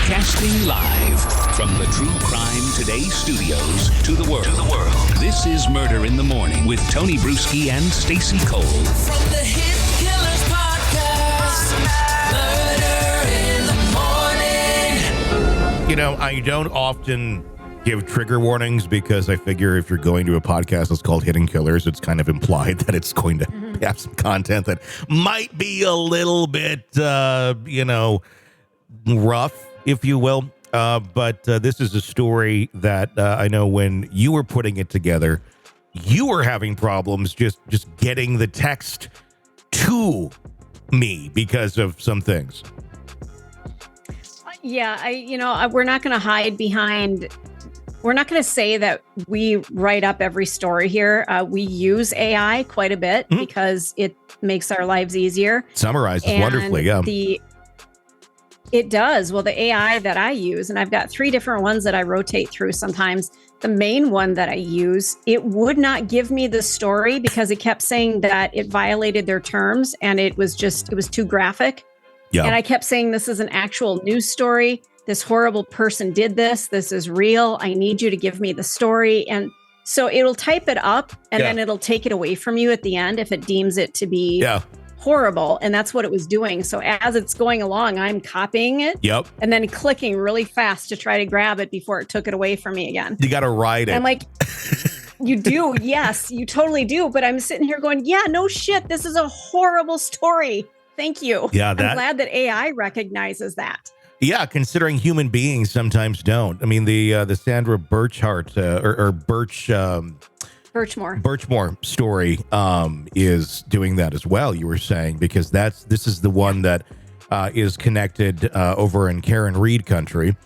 Broadcasting live from the True Crime Today studios to the world. This is Murder in the Morning with Tony Bruschi and Stacey Cole. From the Hit Killers podcast, Murder in the Morning. You know, I don't often give trigger warnings because I figure if you're going to a podcast that's called Hidden Killers, it's kind of implied that it's going to have some content that might be a little bit, rough, if you will. But this is a story that I know when you were putting it together, you were having problems just getting the text to me because of some things. Yeah, we're not going to hide behind. We're not going to say that we write up every story here. We use AI quite a bit because it makes our lives easier. Summarizes wonderfully, yeah. It does. Well, the AI that I use, and I've got 3 different ones that I rotate through sometimes. The main one that I use, it would not give me the story because it kept saying that it violated their terms and it was too graphic. Yeah. And I kept saying, this is an actual news story. This horrible person did this. This is real. I need you to give me the story. And so it'll type it up and then it'll take it away from you at the end if it deems it to be horrible. And that's what it was doing. So as it's going along, I'm copying it and then clicking really fast to try to grab it before it took it away from me again. You got to ride it. I'm like, you do. Yes, you totally do. But I'm sitting here going, yeah, no shit. This is a horrible story. Thank you. Yeah, I'm glad that AI recognizes that. Yeah, considering human beings sometimes don't. I mean, the Sandra Birchmore story is doing that as well. You were saying because this is the one that is connected over in Karen Reed country,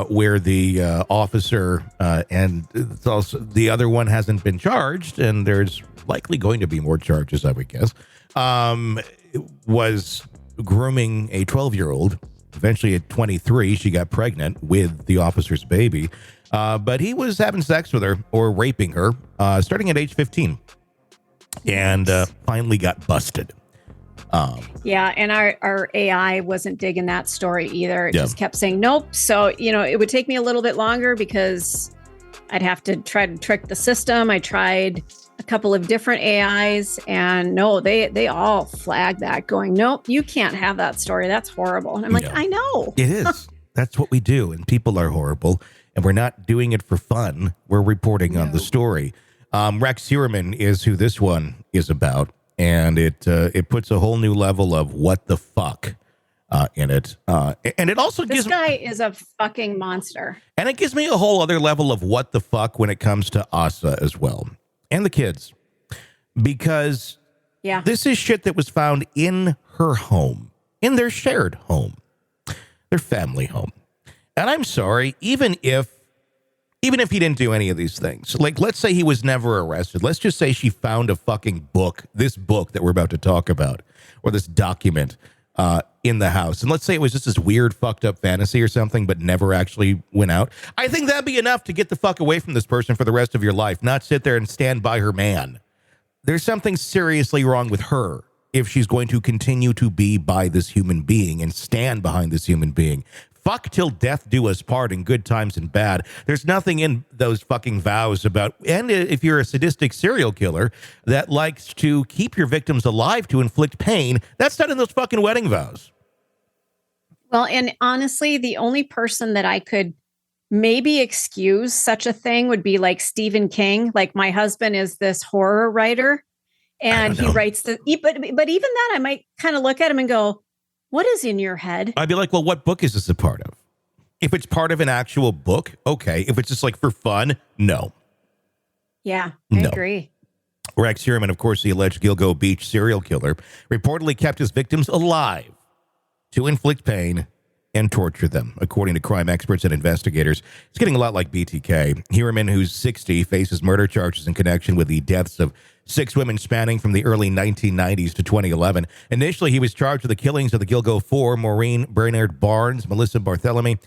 where the officer and it's also the other one hasn't been charged, and there's likely going to be more charges, I would guess. Was grooming a 12-year-old. Eventually, at 23, she got pregnant with the officer's baby. But he was having sex with her or raping her starting at age 15 and finally got busted. And our AI wasn't digging that story either. It just kept saying, nope. So, it would take me a little bit longer because I'd have to try to trick the system. I tried a couple of different AIs and no, they all flagged that going, nope, you can't have that story. That's horrible. And I'm like, I know. It is. That's what we do. And people are horrible. And we're not doing it for fun. We're reporting on the story. Rex Heuermann is who this one is about. And it puts a whole new level of what the fuck in it. And it also this guy is a fucking monster. And it gives me a whole other level of what the fuck when it comes to Asa as well. And the kids. Because this is shit that was found in her home. In their shared home. Their family home. And I'm sorry, even if he didn't do any of these things, like let's say he was never arrested. Let's just say she found a fucking book, this book that we're about to talk about, or this document in the house. And let's say it was just this weird fucked up fantasy or something, but never actually went out. I think that'd be enough to get the fuck away from this person for the rest of your life, not sit there and stand by her man. There's something seriously wrong with her if she's going to continue to be by this human being and stand behind this human being. Fuck till death do us part in good times and bad. There's nothing in those fucking vows about, and if you're a sadistic serial killer that likes to keep your victims alive to inflict pain, that's not in those fucking wedding vows. Well, and honestly, the only person that I could maybe excuse such a thing would be like Stephen King. Like my husband is this horror writer and he writes but even then I might kind of look at him and go, what is in your head? I'd be like, well, what book is this a part of? If it's part of an actual book, okay. If it's just like for fun, no. Yeah, I agree. Rex Heuermann, of course, the alleged Gilgo Beach serial killer, reportedly kept his victims alive to inflict pain and torture them, according to crime experts and investigators. It's getting a lot like BTK. Heuermann, who's 60, faces murder charges in connection with the deaths of 6 women spanning from the early 1990s to 2011. Initially, he was charged with the killings of the Gilgo Four, Maureen Brainard-Barnes, Melissa Barthelemy,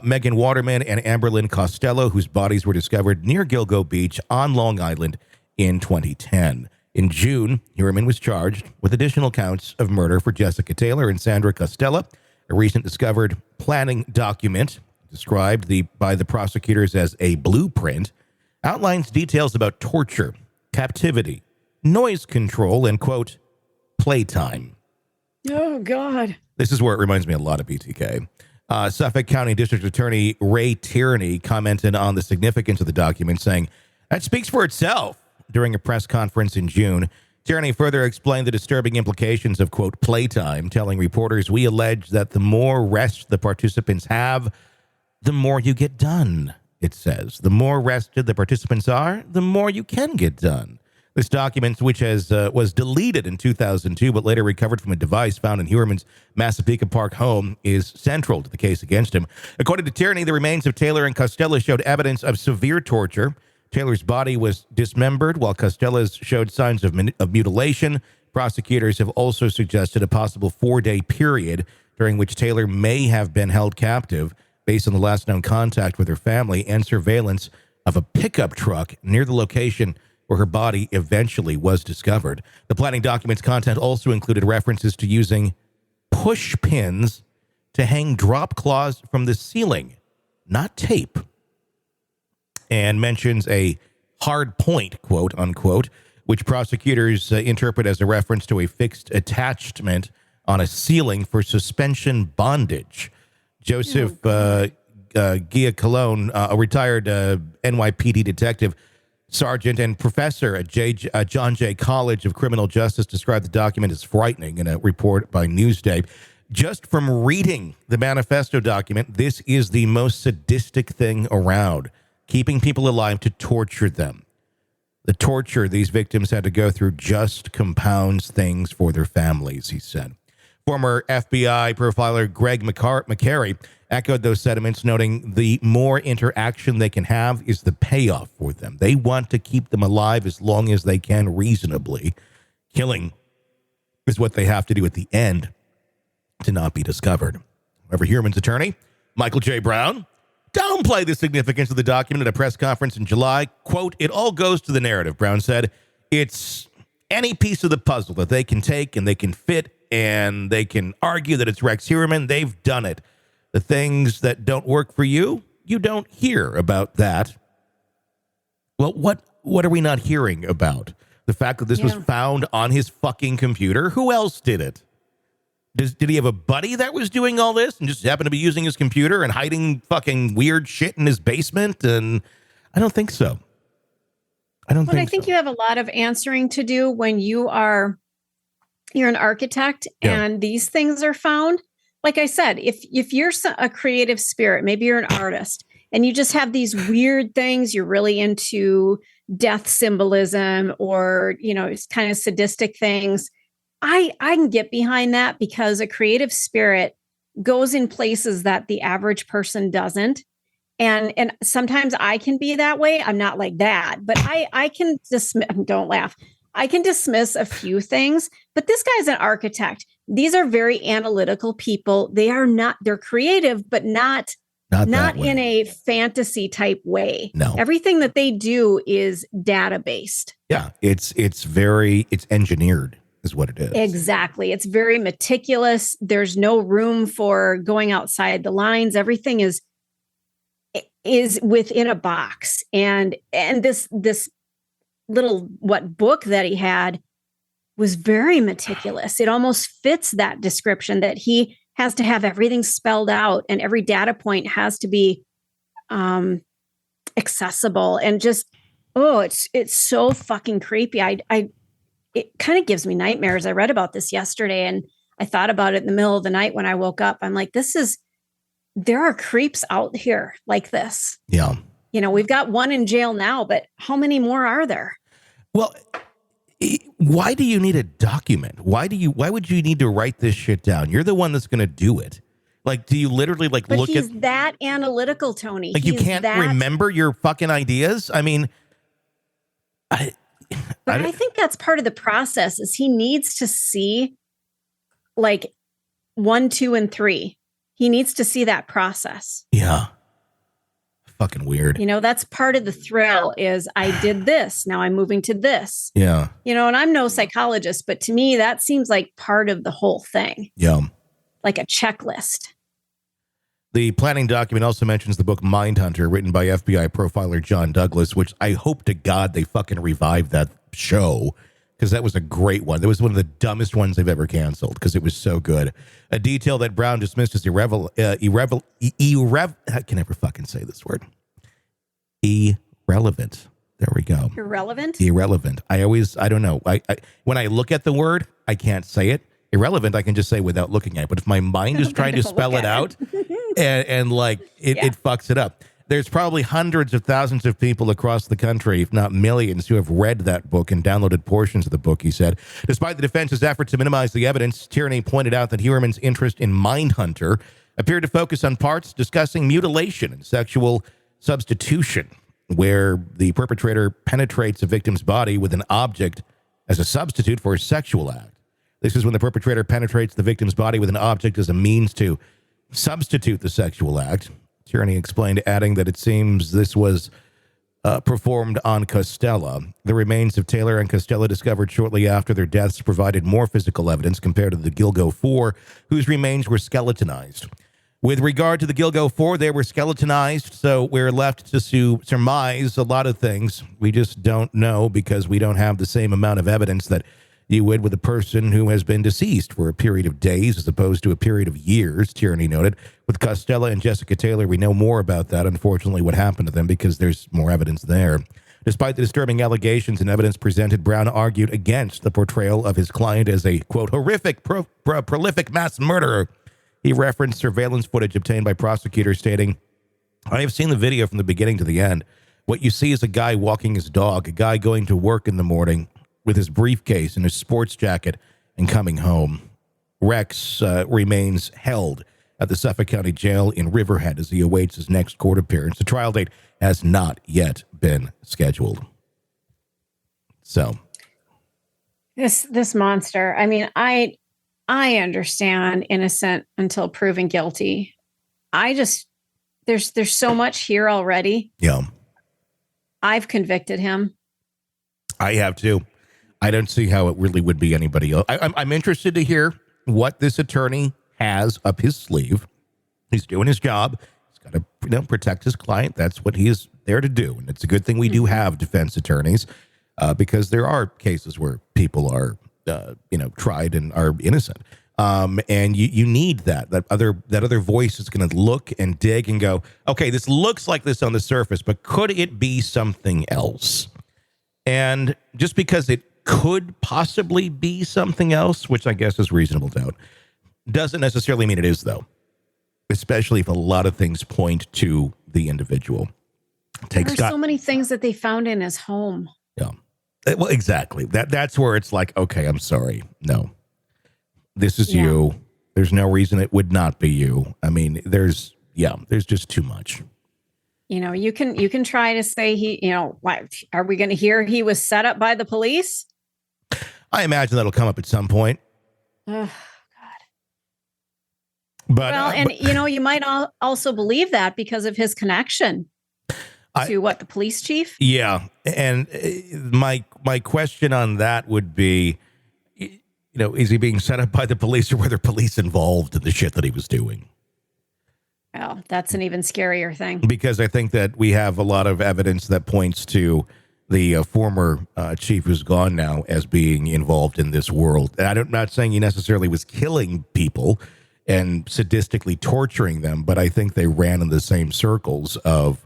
Megan Waterman, and Amber Lynn Costello, whose bodies were discovered near Gilgo Beach on Long Island in 2010. In June, Heuermann was charged with additional counts of murder for Jessica Taylor and Sandra Costilla, a recent discovered planning document, described by the prosecutors as a blueprint, outlines details about torture, captivity, noise control, and, quote, playtime. Oh, God. This is where it reminds me a lot of BTK. Suffolk County District Attorney Ray Tierney commented on the significance of the document, saying, "That speaks for itself." During a press conference in June, Tierney further explained the disturbing implications of, quote, playtime, telling reporters, "We allege that the more rest the participants have, the more you get done," it says. "The more rested the participants are, the more you can get done." This document, which was deleted in 2002 but later recovered from a device found in Heuermann's Massapequa Park home, is central to the case against him. According to Tierney, the remains of Taylor and Costilla showed evidence of severe torture. Taylor's body was dismembered, while Costilla's showed signs of mutilation. Prosecutors have also suggested a possible 4-day period during which Taylor may have been held captive, based on the last known contact with her family and surveillance of a pickup truck near the location where her body eventually was discovered. The planning document's content also included references to using push pins to hang drop claws from the ceiling, not tape, and mentions a hard point, quote unquote, which prosecutors interpret as a reference to a fixed attachment on a ceiling for suspension bondage. Joseph Giacalone, a retired NYPD detective, sergeant and professor at John Jay College of Criminal Justice, described the document as frightening in a report by Newsday. "Just from reading the manifesto document, this is the most sadistic thing around, keeping people alive to torture them. The torture these victims had to go through just compounds things for their families," he said. Former FBI profiler Greg McCary echoed those sentiments, noting the more interaction they can have is the payoff for them. They want to keep them alive as long as they can reasonably. Killing is what they have to do at the end to not be discovered. However, Heuermann's attorney, Michael J. Brown, downplayed the significance of the document at a press conference in July. Quote, "It all goes to the narrative," Brown said. "It's any piece of the puzzle that they can take and they can fit, and they can argue that it's Rex Heuermann. They've done it. The things that don't work for you, you don't hear about that." Well, what are we not hearing about? The fact that this was found on his fucking computer? Who else did it? Did he have a buddy that was doing all this and just happened to be using his computer and hiding fucking weird shit in his basement? And I don't think so. I think you have a lot of answering to do when you're an architect and these things are found. Like I said, if you're a creative spirit, maybe you're an artist and you just have these weird things, you're really into death symbolism or, it's kind of sadistic things. I can get behind that because a creative spirit goes in places that the average person doesn't. And sometimes I can be that way. I'm not like that, but I can dismiss, don't laugh. I can dismiss a few things, but this guy's an architect. These are very analytical people. They're creative, but not in a fantasy type way. No. Everything that they do is data-based. Yeah, it's engineered is what it is. Exactly. It's very meticulous. There's no room for going outside the lines. Everything is within a box. And this little book that he had was very meticulous. It almost fits that description that he has to have everything spelled out and every data point has to be accessible and just it's so fucking creepy. It kind of gives me nightmares. I read about this yesterday and I thought about it in the middle of the night when I woke up. I'm like, there are creeps out here like this. Yeah. We've got one in jail now, but how many more are there? Well, why do you need a document? Why would you need to write this shit down? You're the one that's going to do it. Like, do you literally look at... he's that analytical, Tony. Like, you can't remember your fucking ideas? I mean, I think that's part of the process is he needs to see 1, 2, and 3. He needs to see that process. Yeah. Fucking weird. That's part of the thrill is I did this. Now I'm moving to this. Yeah. And I'm no psychologist, but to me, that seems like part of the whole thing. Yeah. Like a checklist. The planning document also mentions the book Mindhunter, written by FBI profiler John Douglas, which I hope to God they fucking revive that show, because that was a great one. That was one of the dumbest ones they've ever canceled because it was so good. A detail that Brown dismissed as I can never fucking say this word. Irrelevant. There we go. Irrelevant? Irrelevant. I don't know. I when I look at the word, I can't say it. Irrelevant, I can just say without looking at it. But if my mind is trying to spell it out and like it fucks it up. There's probably hundreds of thousands of people across the country, if not millions, who have read that book and downloaded portions of the book, he said. Despite the defense's effort to minimize the evidence, Tierney pointed out that Heuermann's interest in Mindhunter appeared to focus on parts discussing mutilation and sexual substitution, where the perpetrator penetrates a victim's body with an object as a substitute for a sexual act. This is when the perpetrator penetrates the victim's body with an object as a means to substitute the sexual act. Tierney explained, adding that it seems this was performed on Costilla. The remains of Taylor and Costilla, discovered shortly after their deaths, provided more physical evidence compared to the Gilgo Four, whose remains were skeletonized. With regard to the Gilgo Four, they were skeletonized, so we're left to surmise a lot of things. We just don't know because we don't have the same amount of evidence that you would with a person who has been deceased for a period of days as opposed to a period of years, Tierney noted. With Costilla and Jessica Taylor, we know more about that, unfortunately, what happened to them, because there's more evidence there. Despite the disturbing allegations and evidence presented, Brown argued against the portrayal of his client as a, quote, horrific, prolific mass murderer. He referenced surveillance footage obtained by prosecutors, stating, I have seen the video from the beginning to the end. What you see is a guy walking his dog, a guy going to work in the morning with his briefcase and his sports jacket and coming home. Rex remains held at the Suffolk County Jail in Riverhead as he awaits his next court appearance. The trial date has not yet been scheduled. So, this monster. I mean, I understand innocent until proven guilty. There's so much here already. Yeah, I've convicted him. I have too. I don't see how it really would be anybody else. I'm interested to hear what this attorney has up his sleeve. He's doing his job. He's got to protect his client. That's what he is there to do. And it's a good thing we do have defense attorneys because there are cases where people are, tried and are innocent. And you need that other voice is going to look and dig and go, okay, this looks like this on the surface, but could it be something else? And just because it could possibly be something else, which I guess is reasonable doubt, doesn't necessarily mean it is, though, especially if a lot of things point to the individual. There are so many things that they found in his home. Yeah, well, exactly. That's where it's like, okay, I'm sorry. No, this is you. There's no reason it would not be you. I mean, there's just too much. You can try to say what are we going to hear? He was set up by the police. I imagine that'll come up at some point. Oh, God. But you might also believe that because of his connection to the police chief. Yeah, and my question on that would be, is he being set up by the police, or were there police involved in the shit that he was doing? Well, that's an even scarier thing. Because I think that we have a lot of evidence that points to the former chief, who's gone now, as being involved in this world. And I'm not saying he necessarily was killing people and sadistically torturing them, but I think they ran in the same circles of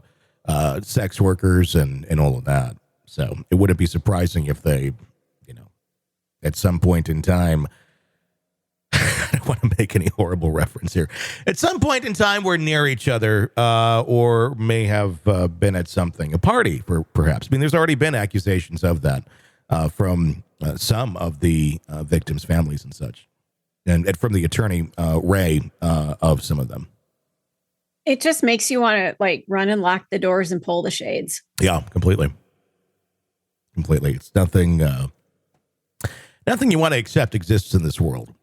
sex workers and all of that. So it wouldn't be surprising if they, at some point in time, I don't want to make any horrible reference here. At some point in time, we're near each other, or may have been at something, a party, perhaps. I mean, there's already been accusations of that from some of the victims' families and such, and from the attorney Ray of some of them. It just makes you want to run and lock the doors and pull the shades. Yeah, completely. It's nothing you want to accept exists in this world.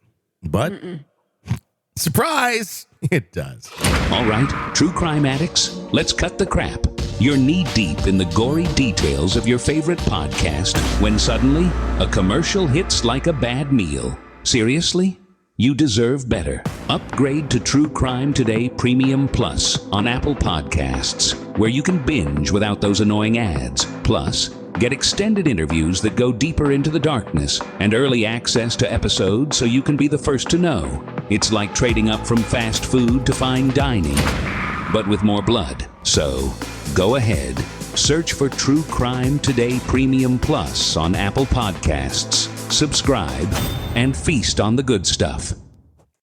But, surprise, it does. All right, true crime addicts, let's cut the crap. You're knee-deep in the gory details of your favorite podcast when suddenly a commercial hits like a bad meal. Seriously? You deserve better. Upgrade to True Crime Today Premium Plus on Apple Podcasts, where you can binge without those annoying ads. Plus, get extended interviews that go deeper into the darkness and early access to episodes so you can be the first to know. It's like trading up from fast food to fine dining, but with more blood. So, go ahead, search for True Crime Today Premium Plus on Apple Podcasts, subscribe, and feast on the good stuff.